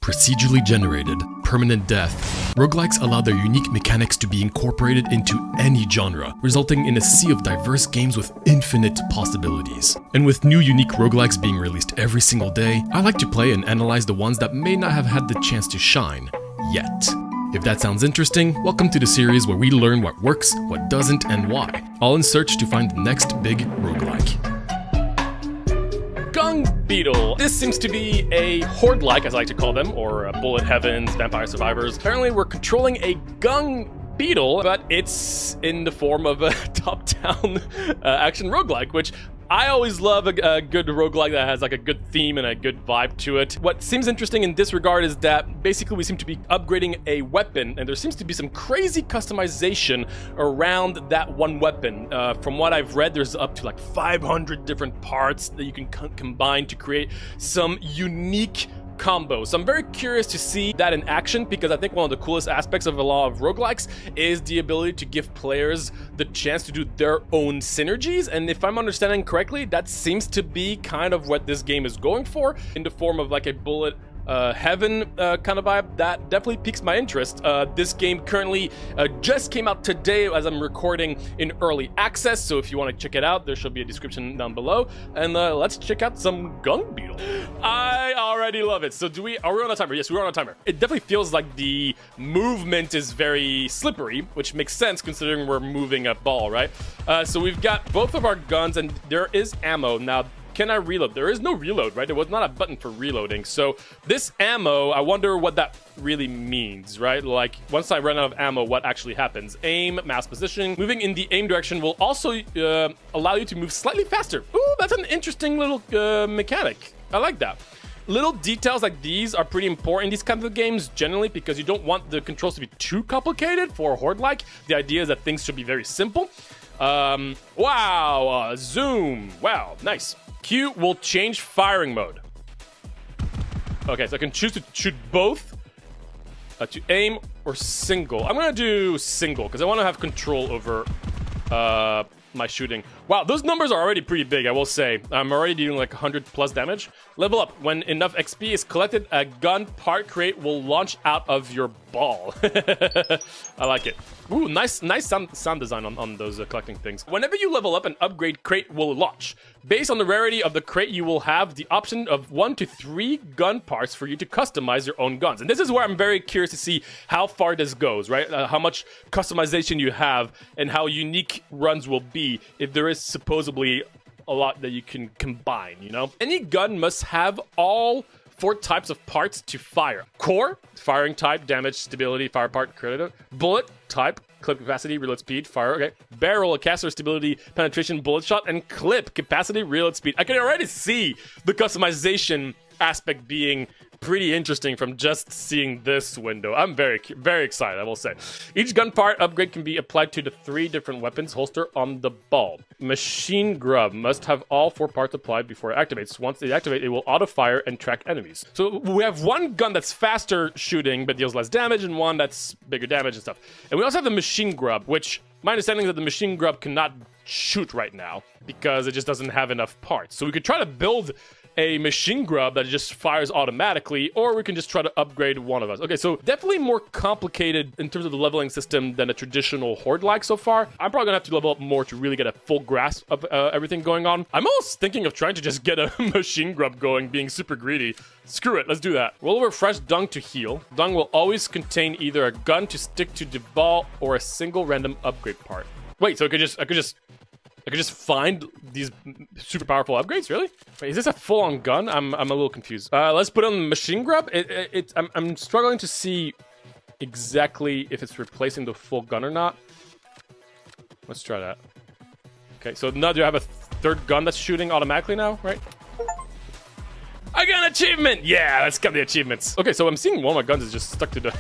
procedurally generated, permanent death, roguelikes allow their unique mechanics to be incorporated into any genre, resulting in a sea of diverse games with infinite possibilities. And with new unique roguelikes being released every single day, I like to play and analyze the ones that may not have had the chance to shine yet. If that sounds interesting, welcome to the series where we learn what works, what doesn't, and why, all in search to find the next big roguelike. Gung Beetle. This seems to be a horde-like, as I like to call them, or bullet heavens, vampire survivors. Apparently we're controlling a Gung Beetle, but it's in the form of a top-down action roguelike, which I always love a good roguelike that has like a good theme and a good vibe to it. What seems interesting in this regard is that basically we seem to be upgrading a weapon, and there seems to be some crazy customization around that one weapon. From what I've read, there's up to like 500 different parts that you can combine to create some unique combos. So I'm very curious to see that in action, because I think one of the coolest aspects of a lot of roguelikes is the ability to give players the chance to do their own synergies. And if I'm understanding correctly, that seems to be kind of what this game is going for, in the form of like a bullet heaven kind of vibe. That definitely piques my interest. This game currently just came out today as I'm recording in early access, so if you want to check it out, there should be a description down below. And let's check out some Gung Beetle. I already love it. So are we on a timer? Yes, we're on a timer. It definitely feels like the movement is very slippery, which makes sense considering we're moving a ball, right? So we've got both of our guns, and there is ammo. Now, can I reload? There is no reload, right? There was not a button for reloading. So this ammo, I wonder what that really means, right? Like, once I run out of ammo, what actually happens? Aim, mouse positioning. Moving in the aim direction will also allow you to move slightly faster. Ooh, that's an interesting little mechanic. I like that. Little details like these are pretty important in these kinds of games generally, because you don't want the controls to be too complicated for a horde-like. The idea is that things should be very simple. Wow, zoom. Wow, nice. Q will change firing mode. Okay, so I can choose to shoot both, to aim, or single. I'm gonna do single because I want to have control over my shooting. Wow, those numbers are already pretty big, I will say. I'm already doing like 100 plus damage. Level up. When enough XP is collected, a gun part crate will launch out of your ball. I like it. Ooh, nice sound design on those collecting things. Whenever you level up, an upgrade crate will launch. Based on the rarity of the crate, you will have the option of 1 to 3 gun parts for you to customize your own guns. And this is where I'm very curious to see how far this goes, right? How much customization you have and how unique runs will be if there is supposedly a lot that you can combine, you know? Any gun must have all 4 types of parts to fire. Core, firing type, damage, stability, fire part, credit. Bullet, type, clip capacity, reload speed, fire, okay. Barrel, a caster, stability, penetration, bullet shot, and clip capacity, reload speed. I can already see the customization aspect being pretty interesting from just seeing this window. I'm very excited, I will say. Each gun part upgrade can be applied to the 3 different weapons holster on the ball. Machine grub must have all 4 parts applied before it activates. Once it activates, it will auto-fire and track enemies. So we have one gun that's faster shooting but deals less damage, and one that's bigger damage and stuff. And we also have the machine grub, which my understanding is that the machine grub cannot shoot right now because it just doesn't have enough parts. So we could try to build a machine grub that just fires automatically, or we can just try to upgrade one of us. Okay, so definitely more complicated in terms of the leveling system than a traditional horde-like so far. I'm probably gonna have to level up more to really get a full grasp of everything going on. I'm almost thinking of trying to just get a machine grub going, being super greedy. Screw it, let's do that. Roll over fresh dung to heal. Dung will always contain either a gun to stick to the ball or a single random upgrade part. Wait, so I could just find these super powerful upgrades, really? Wait, is this a full-on gun? I'm a little confused. Let's put on the machine grub. I'm struggling to see exactly if it's replacing the full gun or not. Let's try that. Okay, so now do I have a 3rd gun that's shooting automatically now, right? I got an achievement! Yeah, let's get the achievements. Okay, so I'm seeing one of my guns is just stuck to the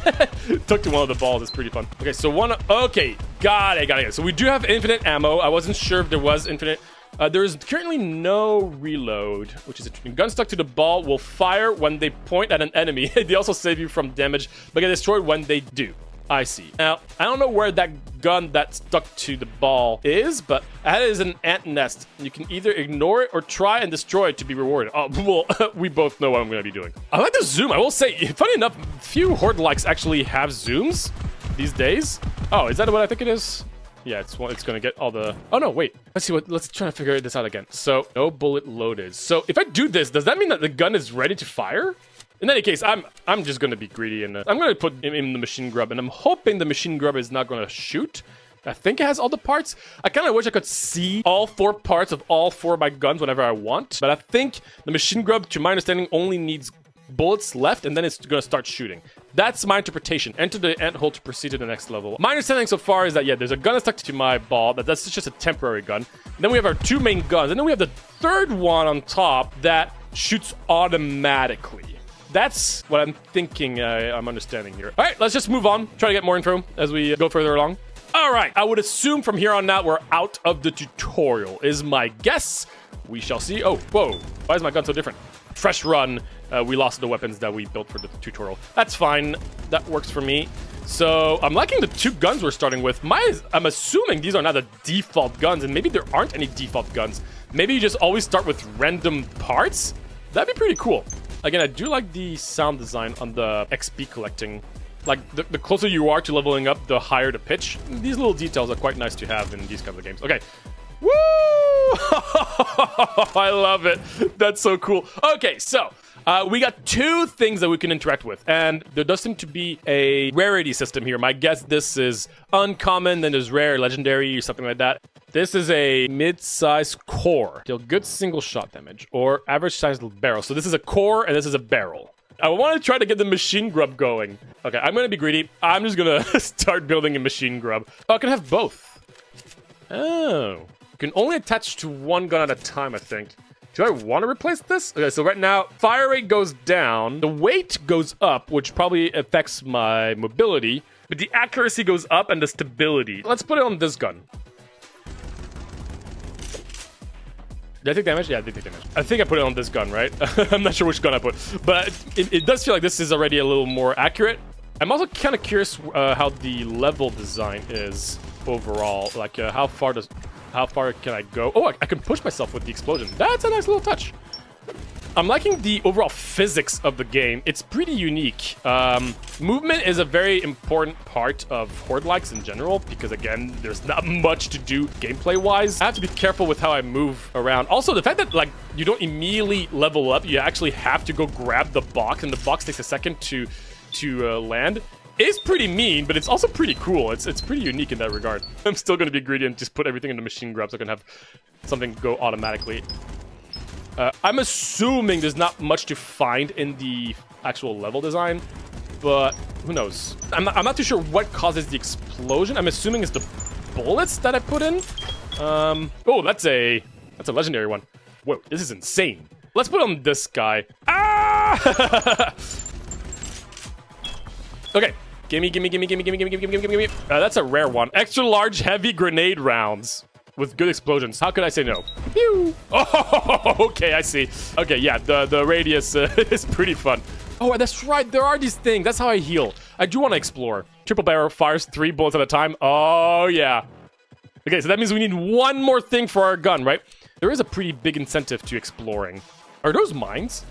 stuck to one of the balls. It's pretty fun. Okay, so okay, got it. So we do have infinite ammo. I wasn't sure if there was infinite. There is currently no reload, which is interesting. Gun stuck to the ball will fire when they point at an enemy. They also save you from damage, but get destroyed when they do. I see. Now, I don't know where that gun that stuck to the ball is, but that is an ant nest. You can either ignore it or try and destroy it to be rewarded. Oh, well, we both know what I'm going to be doing. I like the zoom. I will say, funny enough, few horde likes actually have zooms these days. Oh, is that what I think it is? Yeah, it's going to get all the... Oh, no, wait. Let's try to figure this out again. So, no bullet loaded. So, if I do this, does that mean that the gun is ready to fire? In any case, I'm just going to be greedy and I'm going to put him in the machine grub, and I'm hoping the machine grub is not going to shoot. I think it has all the parts. I kind of wish I could see all 4 parts of all 4 of my guns whenever I want, but I think the machine grub, to my understanding, only needs bullets left, and then it's going to start shooting. That's my interpretation. Enter the ant hole to proceed to the next level. My understanding so far is that, yeah, there's a gun stuck to my ball. That's just a temporary gun. Then we have our 2 main guns, and then we have the 3rd one on top that shoots automatically. That's what I'm thinking I'm understanding here. All right, let's just move on. Try to get more info as we go further along. All right, I would assume from here on out we're out of the tutorial, is my guess. We shall see. Oh, whoa. Why is my gun so different? Fresh run. We lost the weapons that we built for the tutorial. That's fine. That works for me. So I'm liking the 2 guns we're starting with. I'm assuming these are not the default guns, and maybe there aren't any default guns. Maybe you just always start with random parts. That'd be pretty cool. Again, I do like the sound design on the XP collecting. Like, the closer you are to leveling up, the higher the pitch. These little details are quite nice to have in these kinds of games. Okay. Woo! I love it. That's so cool. Okay, so we got 2 things that we can interact with, and there does seem to be a rarity system here. My guess this is uncommon, then there's rare, legendary, or something like that. This is a mid-size core. Deal good single shot damage, or average size barrel. So this is a core, and this is a barrel. I want to try to get the machine grub going. Okay, I'm going to be greedy. I'm just going to start building a machine grub. Oh, I can have both. Oh. You can only attach to 1 gun at a time, I think. Do I want to replace this? Okay, so right now, fire rate goes down. The weight goes up, which probably affects my mobility. But the accuracy goes up and the stability. Let's put it on this gun. Did I take damage? Yeah, I did take damage. I think I put it on this gun, right? I'm not sure which gun I put. But it does feel like this is already a little more accurate. I'm also kind of curious how the level design is overall. Like, how far can I go? Oh, I can push myself with the explosion. That's a nice little touch. I'm liking the overall physics of the game. It's pretty unique. Movement is a very important part of horde likes in general, because again, there's not much to do gameplay-wise. I have to be careful with how I move around. Also, the fact that like you don't immediately level up, you actually have to go grab the box, and the box takes a second to land, is pretty mean, but it's also pretty cool. It's pretty unique in that regard. I'm still going to be greedy and just put everything in the machine grab so I can have something go automatically. I'm assuming there's not much to find in the actual level design, but who knows? I'm not too sure what causes the explosion. I'm assuming it's the bullets that I put in. Oh, that's a legendary one. Whoa, this is insane. Let's put on this guy. Ah! Okay. Gimme. That's a rare one. Extra large heavy grenade rounds with good explosions. How could I say no? Pew! Oh, okay, I see. Okay, yeah, the radius is pretty fun. Oh, that's right. There are these things. That's how I heal. I do want to explore. Triple barrel fires 3 bullets at a time. Oh, yeah. Okay, so that means we need 1 more thing for our gun, right? There is a pretty big incentive to exploring. Are those mines?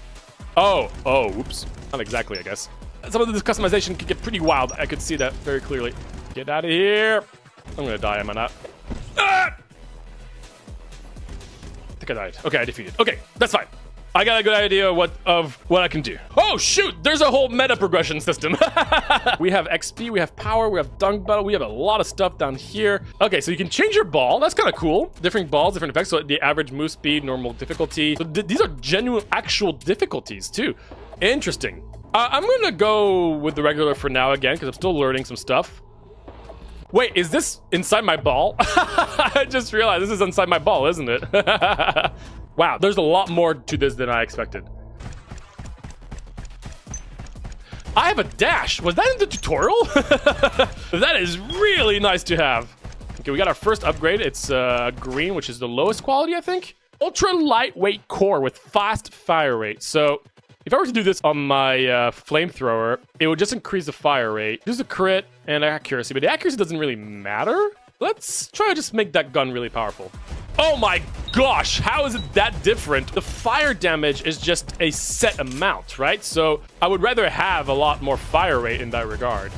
Oh, oops. Not exactly, I guess. Some of this customization could get pretty wild. I could see that very clearly. Get out of here. I'm gonna die, am I not? Ah! I think I died. Okay, I defeated. Okay, that's fine. I got a good idea of what I can do. Oh, shoot! There's a whole meta progression system. We have XP, we have power, we have Dung Beetle, we have a lot of stuff down here. Okay, so you can change your ball. That's kind of cool. Different balls, different effects. So the average move speed, normal difficulty. So these are genuine, actual difficulties, too. Interesting. I'm gonna go with the regular for now again, because I'm still learning some stuff. Wait, is this inside my ball? I just realized this is inside my ball, isn't it? Wow, there's a lot more to this than I expected. I have a dash. Was that in the tutorial? That is really nice to have. Okay, we got our first upgrade. It's green, which is the lowest quality, I think. Ultra lightweight core with fast fire rate. So If I were to do this on my flamethrower, it would just increase the fire rate. Use the crit and accuracy, but the accuracy doesn't really matter. Let's try to just make that gun really powerful. Oh my gosh, how is it that different? The fire damage is just a set amount, right? So I would rather have a lot more fire rate in that regard.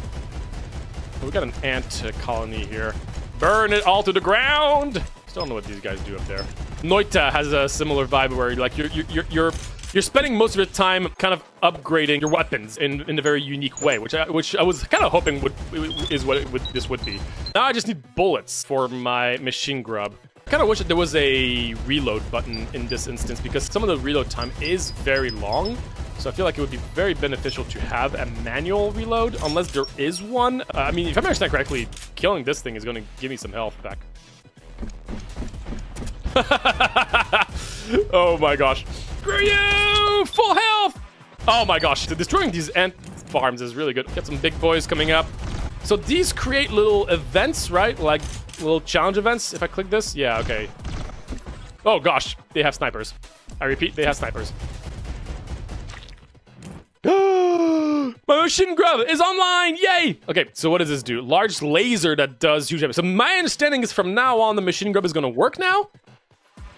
We got an ant colony here. Burn it all to the ground. Still don't know what these guys do up there. Noita has a similar vibe where like you're spending most of your time kind of upgrading your weapons in a very unique way, which I was kind of hoping this would be. Now I just need bullets for my machine grub. I kind of wish that there was a reload button in this instance because some of the reload time is very long. So I feel like it would be very beneficial to have a manual reload, unless there is one. I mean, if I understand correctly, killing this thing is going to give me some health back. Oh my gosh. Screw you! Full health! Oh my gosh, destroying these ant farms is really good. Got some big boys coming up. So these create little events, right? Like little challenge events. If I click this, yeah, okay. Oh gosh, they have snipers. I repeat, they have snipers. My machine grub is online! Yay! Okay, so what does this do? Large laser that does huge damage. So my understanding is from now on, the machine grub is gonna work now?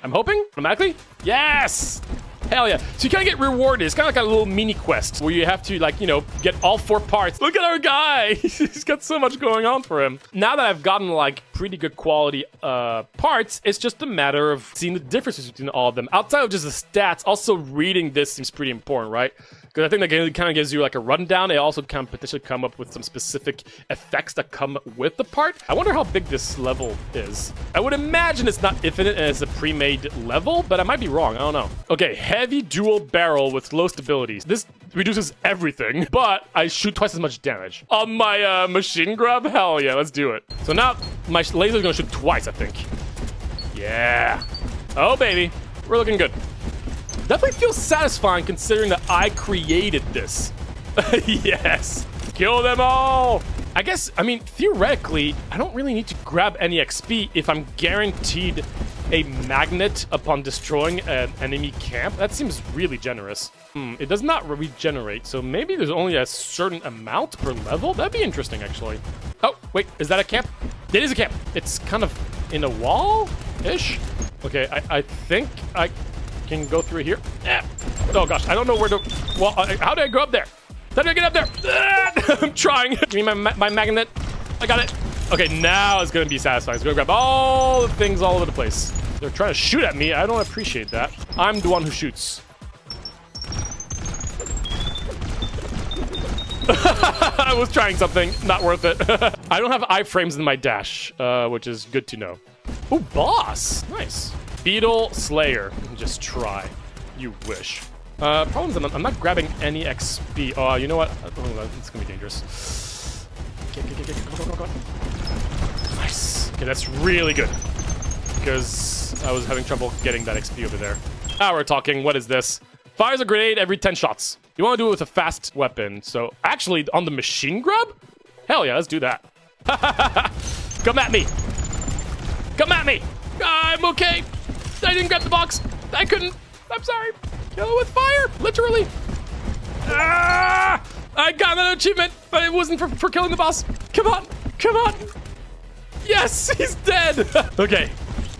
I'm hoping? Automatically? Yes! Hell yeah. So you kind of get rewarded. It's kind of like a little mini quest where you have to, like, you know, get all 4 parts. Look at our guy. He's got so much going on for him. Now that I've gotten, like, pretty good quality parts, it's just a matter of seeing the differences between all of them. Outside of just the stats, also reading this seems pretty important, right? Because I think that kind of gives you like a rundown. It also can potentially come up with some specific effects that come with the part. I wonder how big this level is. I would imagine it's not infinite and it's a pre-made level, but I might be wrong. I don't know. Okay, heavy dual barrel with low stability. This reduces everything, but I shoot twice as much damage. On my machine grub? Hell yeah, let's do it. So now my laser's gonna shoot twice, I think. Yeah. Oh, baby. We're looking good. Definitely feels satisfying considering that I created this. Yes. Kill them all. I guess, I mean, theoretically, I don't really need to grab any XP if I'm guaranteed a magnet upon destroying an enemy camp. That seems really generous. It does not regenerate, so maybe there's only a certain amount per level? That'd be interesting, actually. Oh, wait, is that a camp? It is a camp. It's kind of in a wall-ish. Okay, I think I can go through here. Oh gosh, I don't know where to. Well, how do I go up there? How do I get up there? I'm trying. Give me my magnet. I got it. Okay, now it's gonna be satisfying. It's gonna grab all the things all over the place. They're trying to shoot at me. I don't appreciate that. I'm the one who shoots. I was trying something. Not worth it. I don't have iframes in my dash, which is good to know. Ooh, boss. Nice. Beetle Slayer. Just try. You wish. Problems, I'm not grabbing any XP. Oh, you know what? Oh, it's gonna be dangerous. Go. Nice. Okay, that's really good. Because I was having trouble getting that XP over there. Now we're talking. What is this? Fires a grenade every 10 shots. You want to do it with a fast weapon. So, actually, on the machine grub? Hell yeah, let's do that. Come at me. Come at me. I'm okay. I didn't grab the box. I couldn't. I'm sorry. Kill it with fire. Literally. Ah! I got an achievement, but it wasn't for killing the boss. Come on. Come on. Yes, he's dead. Okay.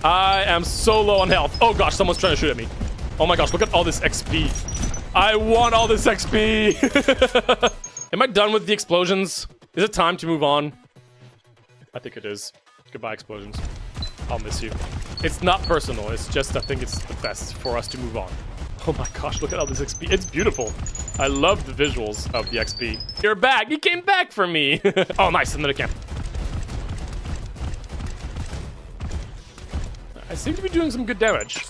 I am so low on health. Oh gosh, someone's trying to shoot at me. Oh my gosh, look at all this XP. I want all this XP. Am I done with the explosions? Is it time to move on? I think it is. Goodbye, explosions. I'll miss you. It's not personal. It's just I think it's the best for us to move on. Oh my gosh, look at all this XP. It's beautiful. I love the visuals of the XP. You're back. You came back for me. Oh, nice. Another camp. I seem to be doing some good damage.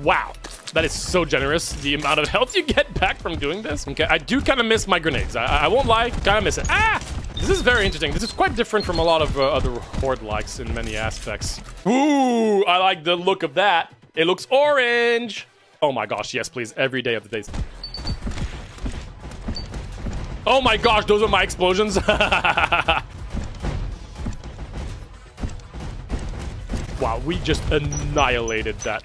Wow. That is so generous, the amount of health you get back from doing this. Okay, I do kind of miss my grenades. I won't lie, kind of miss it. Ah! This is very interesting. This is quite different from a lot of other horde likes in many aspects. Ooh, I like the look of that. It looks orange. Oh my gosh, yes, please. Every day of the days. Oh my gosh, those are my explosions. Wow, we just annihilated that.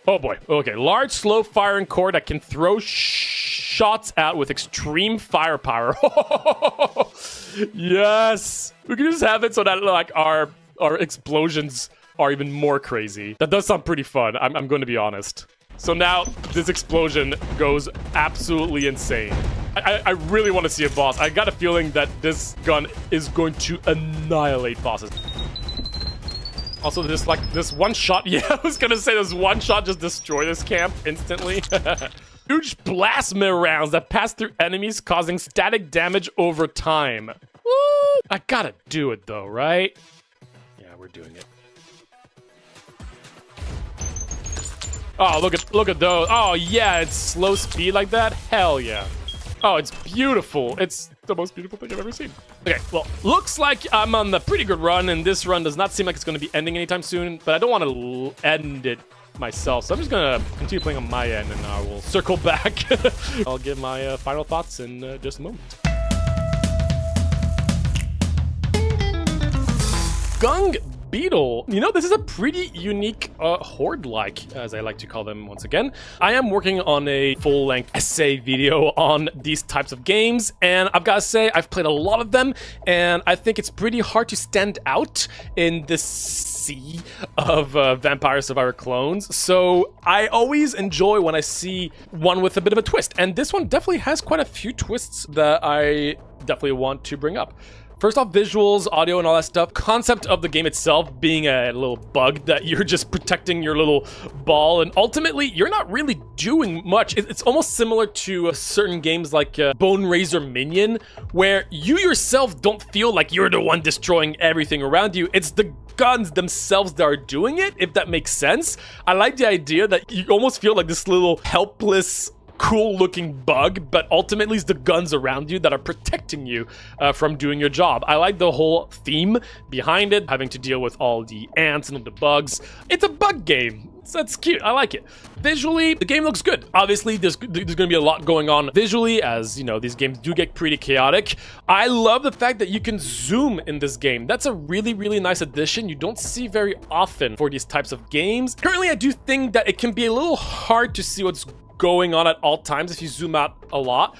Oh boy. Okay, large, slow firing core that can throw shots out with extreme firepower. Yes! We can just have it so that like our explosions are even more crazy. That does sound pretty fun, I'm going to be honest. So now this explosion goes absolutely insane. I really want to see a boss. I got a feeling that this gun is going to annihilate bosses. Also, this one shot, yeah, I was gonna say this one shot just destroy this camp instantly. Huge plasma rounds that pass through enemies, causing static damage over time. Woo! I gotta do it though, right? Yeah, we're doing it. Oh, look at those. Oh yeah, it's slow speed like that. Hell yeah. Oh, it's beautiful. It's the most beautiful thing I've ever seen. Okay, well, looks like I'm on a pretty good run, and this run does not seem like it's going to be ending anytime soon, but I don't want to end it myself, so I'm just going to continue playing on my end, and I will circle back. I'll give my final thoughts in just a moment. Gung Beetle. You know, this is a pretty unique horde-like, as I like to call them once again. I am working on a full-length essay video on these types of games, and I've got to say, I've played a lot of them, and I think it's pretty hard to stand out in this sea of Vampire Survivor clones. So I always enjoy when I see one with a bit of a twist, and this one definitely has quite a few twists that I definitely want to bring up. First off, visuals, audio, and all that stuff. Concept of the game itself being a little bug that you're just protecting your little ball, and ultimately, you're not really doing much. It's almost similar to certain games like Bone Razor Minion, where you yourself don't feel like you're the one destroying everything around you. It's the guns themselves that are doing it, if that makes sense. I like the idea that you almost feel like this little helpless, cool-looking bug, but ultimately it's the guns around you that are protecting you from doing your job. I like the whole theme behind it, having to deal with all the ants and all the bugs. It's a bug game. So that's cute. I like it. Visually, the game looks good. Obviously, there's going to be a lot going on visually, as, you know, these games do get pretty chaotic. I love the fact that you can zoom in this game. That's a really, really nice addition you don't see very often for these types of games. Currently, I do think that it can be a little hard to see what's going on at all times if you zoom out a lot,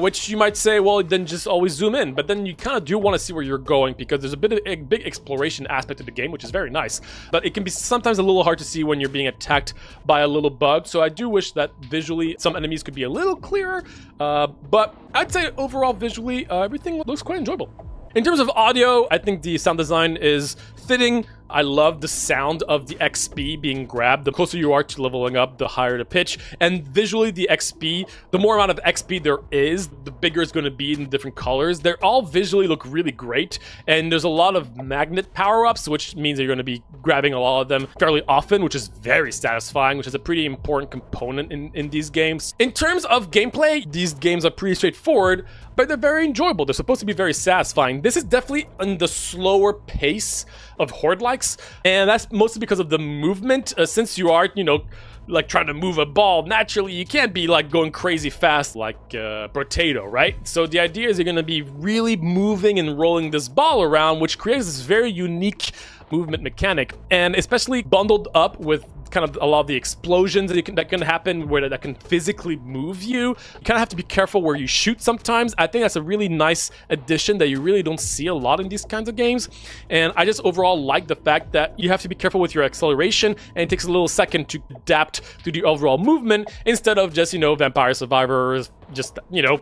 which you might say, well, then just always zoom in, but then you kind of do want to see where you're going because there's a big exploration aspect of the game, which is very nice, but it can be sometimes a little hard to see when you're being attacked by a little bug. So I do wish that visually some enemies could be a little clearer, but I'd say overall visually everything looks quite enjoyable. In terms of audio, I think the sound design is fitting. I love the sound of the XP being grabbed. The closer you are to leveling up, the higher the pitch. And visually, the XP, the more amount of XP there is, the bigger it's going to be in different colors. They all visually look really great. And there's a lot of magnet power-ups, which means you're going to be grabbing a lot of them fairly often, which is very satisfying, which is a pretty important component in these games. In terms of gameplay, these games are pretty straightforward, but they're very enjoyable. They're supposed to be very satisfying. This is definitely on the slower pace of horde-likes, and that's mostly because of the movement. Since you are, you know, like trying to move a ball, naturally you can't be like going crazy fast like potato, right? So the idea is you're going to be really moving and rolling this ball around, which creates this very unique movement mechanic, and especially bundled up with kind of a lot of the explosions that can happen where that can physically move you. You kind of have to be careful where you shoot sometimes. I think that's a really nice addition that you really don't see a lot in these kinds of games. And I just overall like the fact that you have to be careful with your acceleration, and it takes a little second to adapt to the overall movement instead of just, you know, Vampire Survivors, just, you know,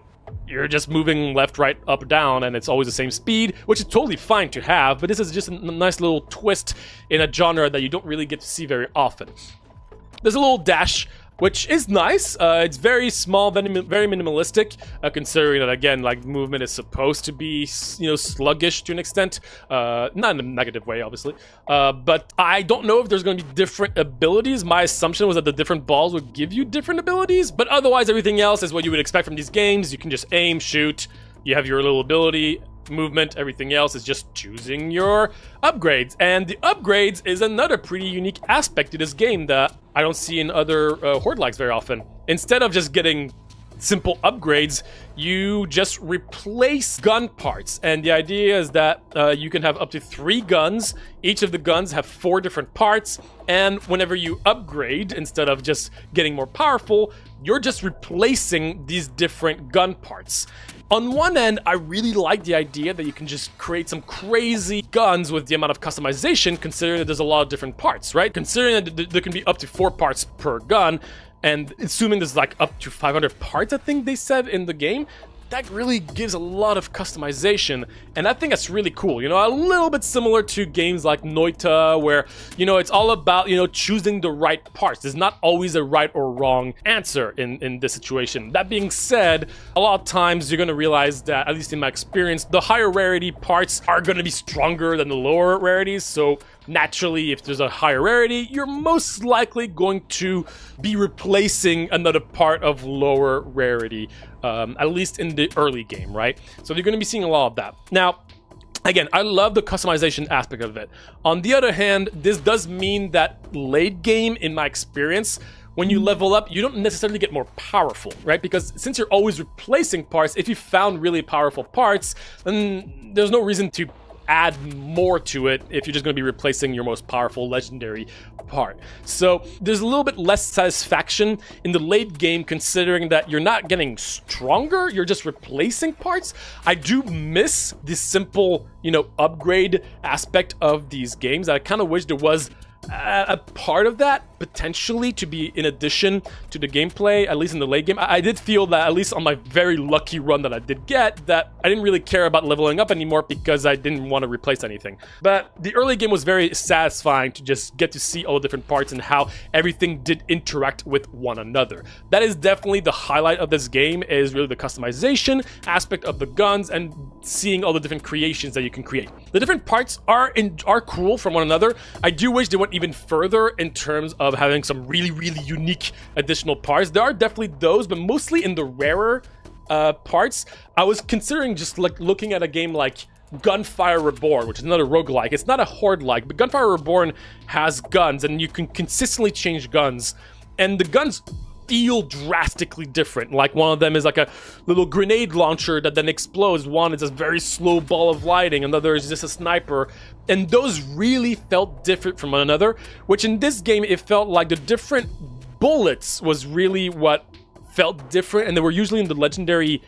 you're just moving left, right, up, down, and it's always the same speed, which is totally fine to have, but this is just a nice little twist in a genre that you don't really get to see very often. There's a little dash, which is nice. It's very small, very minimalistic, considering that, again, like, movement is supposed to be, you know, sluggish to an extent. Not in a negative way, obviously. But I don't know if there's going to be different abilities. My assumption was that the different balls would give you different abilities, but otherwise everything else is what you would expect from these games. You can just aim, shoot, you have your little ability, movement, everything else is just choosing your upgrades. And the upgrades is another pretty unique aspect to this game that I don't see in other horde-likes very often. Instead of just getting simple upgrades, you just replace gun parts. And the idea is that you can have up to 3 guns. Each of the guns have 4 different parts. And whenever you upgrade, instead of just getting more powerful, you're just replacing these different gun parts. On one end, I really like the idea that you can just create some crazy guns with the amount of customization, considering that there's a lot of different parts, right? Considering that there can be up to 4 parts per gun, and assuming there's like up to 500 parts, I think they said in the game, that really gives a lot of customization, and I think that's really cool. You know, a little bit similar to games like Noita, where, you know, it's all about, you know, choosing the right parts. There's not always a right or wrong answer in this situation. That being said, a lot of times you're gonna realize that, at least in my experience, the higher rarity parts are gonna be stronger than the lower rarities, so naturally, if there's a higher rarity, you're most likely going to be replacing another part of lower rarity, at least in the early game, right? So you're going to be seeing a lot of that. Now, again, I love the customization aspect of it. On the other hand, this does mean that late game, in my experience, when you level up, you don't necessarily get more powerful, right? Because since you're always replacing parts, if you found really powerful parts, then there's no reason to add more to it if you're just going to be replacing your most powerful legendary part. So there's a little bit less satisfaction in the late game, considering that you're not getting stronger, you're just replacing parts. I do miss the simple, you know, upgrade aspect of these games. I kind of wish there was a part of that potentially to be in addition to the gameplay, at least in the late game. I did feel that, at least on my very lucky run that I did get, that I didn't really care about leveling up anymore because I didn't want to replace anything. But the early game was very satisfying to just get to see all the different parts and how everything did interact with one another. That is definitely the highlight of this game, is really the customization aspect of the guns and seeing all the different creations that you can create. The different parts are cool from one another. I do wish they went even further in terms of having some really, really unique additional parts. There are definitely those, but mostly in the rarer parts. I was considering just like looking at a game like Gunfire Reborn, which is another roguelike. It's not a horde-like, but Gunfire Reborn has guns, and you can consistently change guns. And the guns feel drastically different. Like, one of them is like a little grenade launcher that then explodes. One is a very slow ball of lighting. Another is just a sniper. And those really felt different from one another, which in this game, it felt like the different bullets was really what felt different, and they were usually in the legendary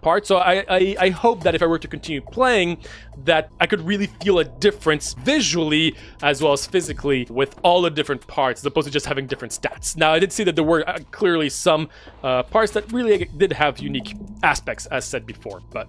part. So I hope that if I were to continue playing, that I could really feel a difference visually as well as physically with all the different parts, as opposed to just having different stats. Now, I did see that there were clearly some parts that really did have unique aspects, as said before, but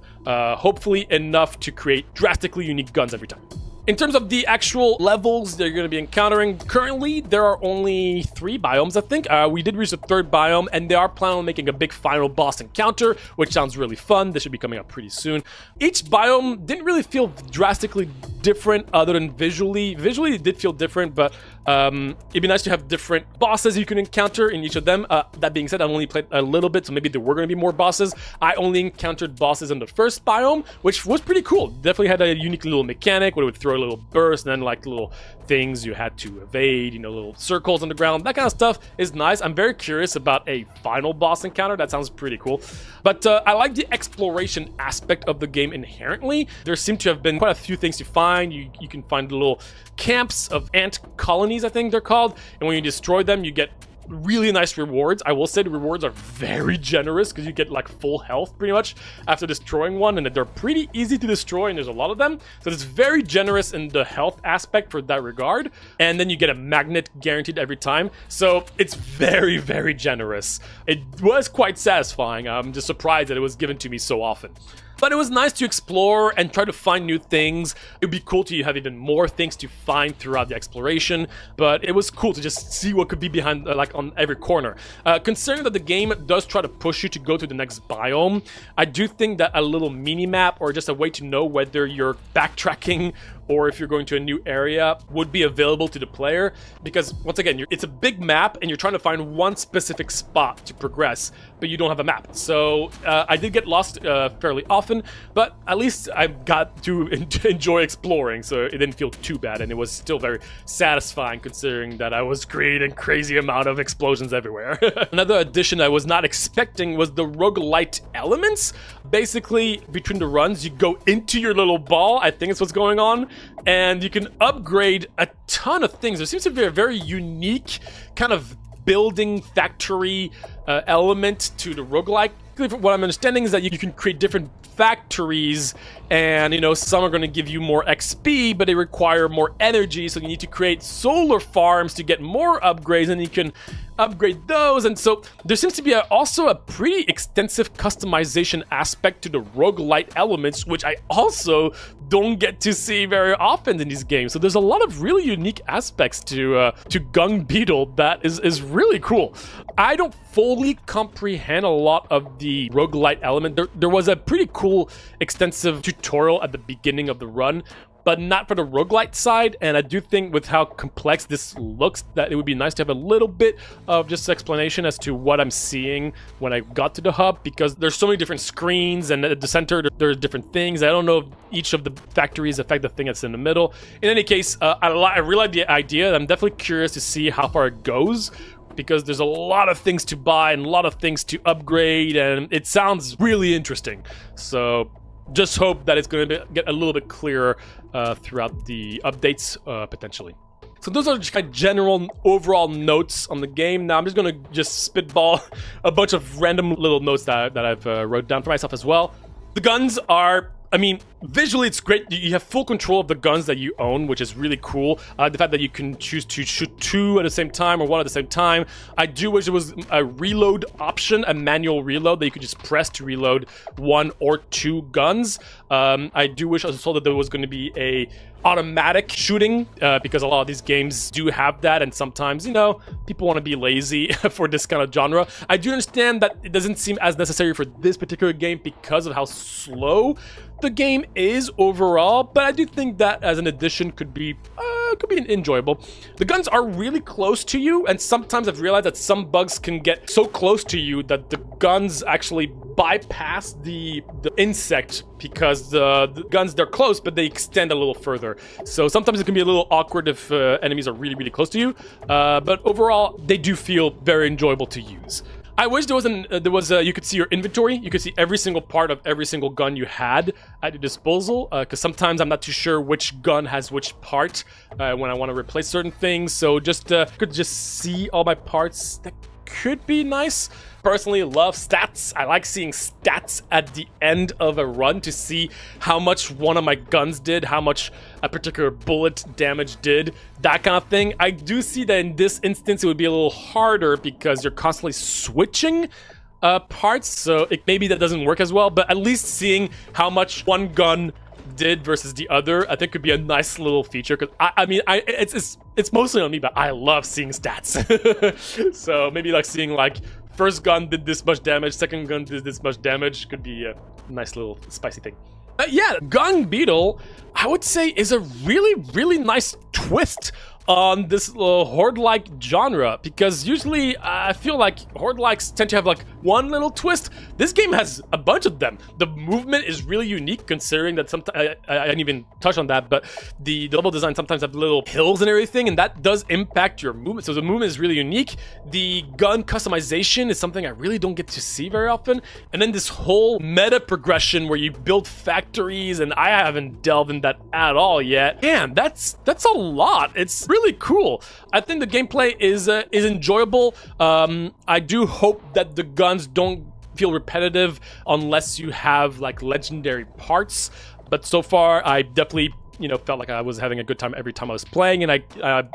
hopefully enough to create drastically unique guns every time. In terms of the actual levels that you're going to be encountering, currently there are only 3 biomes, I think. We did reach the 3rd biome, and they are planning on making a big final boss encounter, which sounds really fun. This should be coming up pretty soon. Each biome didn't really feel drastically different other than visually. Visually, it did feel different, but it'd be nice to have different bosses you can encounter in each of them. That being said, I only played a little bit, so maybe there were going to be more bosses. I only encountered bosses in the 1st biome, which was pretty cool. Definitely had a unique little mechanic where it would throw a little burst, and then like little things you had to evade, you know, little circles on the ground. That kind of stuff is nice. I'm very curious about a final boss encounter. That sounds pretty cool. But I like the exploration aspect of the game inherently. There seem to have been quite a few things to find. You can find little camps of ant colonies, I think they're called, and when you destroy them, you get really nice rewards. I will say the rewards are very generous, because you get like full health pretty much after destroying one, and they're pretty easy to destroy, and there's a lot of them, so it's very generous in the health aspect for that regard. And then you get a magnet guaranteed every time, so it's very, very generous. It was quite satisfying. I'm just surprised that it was given to me so often. But it was nice to explore and try to find new things. It'd be cool to have even more things to find throughout the exploration, but it was cool to just see what could be behind, like on every corner. Considering that the game does try to push you to go to the next biome, I do think that a little mini-map, or just a way to know whether you're backtracking or if you're going to a new area would be available to the player, because once again, it's a big map and you're trying to find one specific spot to progress, but you don't have a map. So I did get lost fairly often, but at least I got to enjoy exploring, so it didn't feel too bad, and it was still very satisfying considering that I was creating crazy amount of explosions everywhere. Another addition I was not expecting was the roguelite elements. Basically, between the runs, you go into your little ball, I think is what's going on, and you can upgrade a ton of things. There seems to be a very unique kind of building factory element to the roguelike. What I'm understanding is that you can create different factories, and some are going to give you more XP, but they require more energy, so you need to create solar farms to get more upgrades, and you can upgrade those. And so there seems to be also a pretty extensive customization aspect to the roguelite elements, which I also don't get to see very often in these games. So there's a lot of really unique aspects to Gung Beetle that is really cool. I don't fully comprehend a lot of the roguelite element. There was a pretty cool extensive tutorial at the beginning of the run, but not for the roguelite side, and I do think with how complex this looks that it would be nice to have a little bit of just explanation as to what I'm seeing when I got to the hub, because there's so many different screens, and at the center there's different things. I don't know if each of the factories affect the thing that's in the middle. In any case, I really like the idea. I'm definitely curious to see how far it goes, because there's a lot of things to buy and a lot of things to upgrade, and it sounds really interesting. So just hope that it's going to get a little bit clearer throughout the updates, potentially. So those are just kind of general overall notes on the game. Now I'm just going to spitball a bunch of random little notes that I've wrote down for myself as well. The guns are, visually it's great. You have full control of the guns that you own, which is really cool. The fact that you can choose to shoot two at the same time or one at the same time. I do wish there was a reload option, a manual reload that you could just press to reload one or two guns. I do wish I saw that there was going to be a automatic shooting, because a lot of these games do have that, and sometimes, people want to be lazy for this kind of genre. I do understand that it doesn't seem as necessary for this particular game because of how slow the game is overall, but I do think that as an addition could be enjoyable. The guns are really close to you, and sometimes I've realized that some bugs can get so close to you that the guns actually bypass the insect, because the guns, they're close, but they extend a little further. So sometimes it can be a little awkward if enemies are really, really close to you, but overall, they do feel very enjoyable to use. I wish there was you could see your inventory. You could see every single part of every single gun you had at your disposal, because sometimes I'm not too sure which gun has which part when I want to replace certain things. So could just see all my parts. That could be nice. Personally, love stats. I like seeing stats at the end of a run to see how much one of my guns did, how much a particular bullet damage did, that kind of thing. I do see that in this instance it would be a little harder because you're constantly switching parts, so maybe that doesn't work as well, but at least seeing how much one gun did versus the other, I think could be a nice little feature, because it's mostly on me, but I love seeing stats. So maybe like seeing first gun did this much damage, second gun did this much damage, could be a nice little spicy thing. Yeah, Gung Beetle, I would say, is a really, really nice twist on this horde-like genre, because usually I feel like horde-likes tend to have one little twist. This game has a bunch of them. The movement is really unique, considering that sometimes I didn't even touch on that, but the level design sometimes have little hills and everything, and that does impact your movement. So the movement is really unique. The gun customization is something I really don't get to see very often, and then this whole meta progression where you build factories, and I haven't delved in that at all yet. Man, that's a lot. It's really cool. I think the gameplay is enjoyable. I do hope that the guns don't feel repetitive unless you have legendary parts, but so far I definitely felt like I was having a good time every time I was playing, and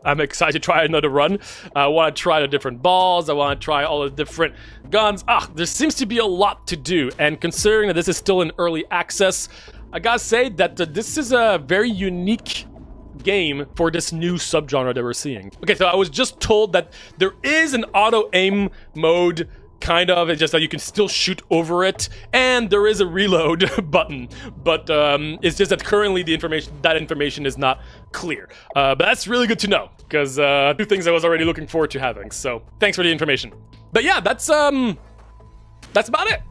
I'm excited to try another run. I want to try the different balls. I want to try all the different guns. There seems to be a lot to do, and considering that this is still in early access, I gotta say that this is a very unique game for this new subgenre that we're seeing. Okay, so I was just told that there is an auto aim mode kind of. It's just that you can still shoot over it, and there is a reload button. But it's just that currently that information is not clear. But that's really good to know, because 2 things I was already looking forward to having. So thanks for the information. But yeah, that's about it.